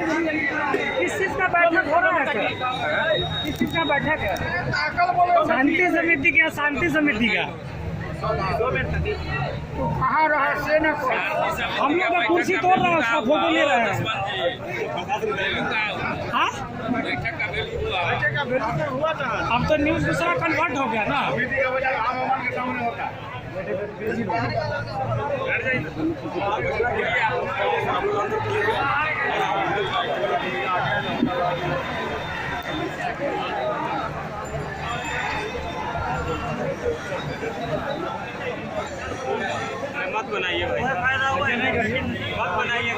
किस चीज का बैठक हो रहा है? किस चीज का बैठक है? शांति समिति क्या? शांति समिति का तो कहाँ रहा से न हम लोग का कुर्सी तोड़ रहा है, उसका फोटो ले रहे हैं। हाँ? अब तो न्यूज दूसरा कन्वर्ट हो गया ना। मत बनाइए भाई, मत बनाइए।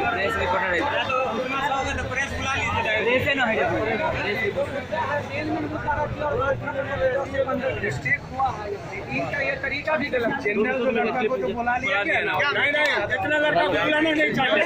प्रेस रिपोर्टर है तो उतना सा होगा तो प्रेस बुला लीजिए। प्रेस है ना, डिस्ट्रिक्ट हुआ है इनका ये तरीका भी गलत। जनरल जो लड़का को तो बुला लिया गया ना, नहीं इतना लड़का बुलाना नहीं चाहिए।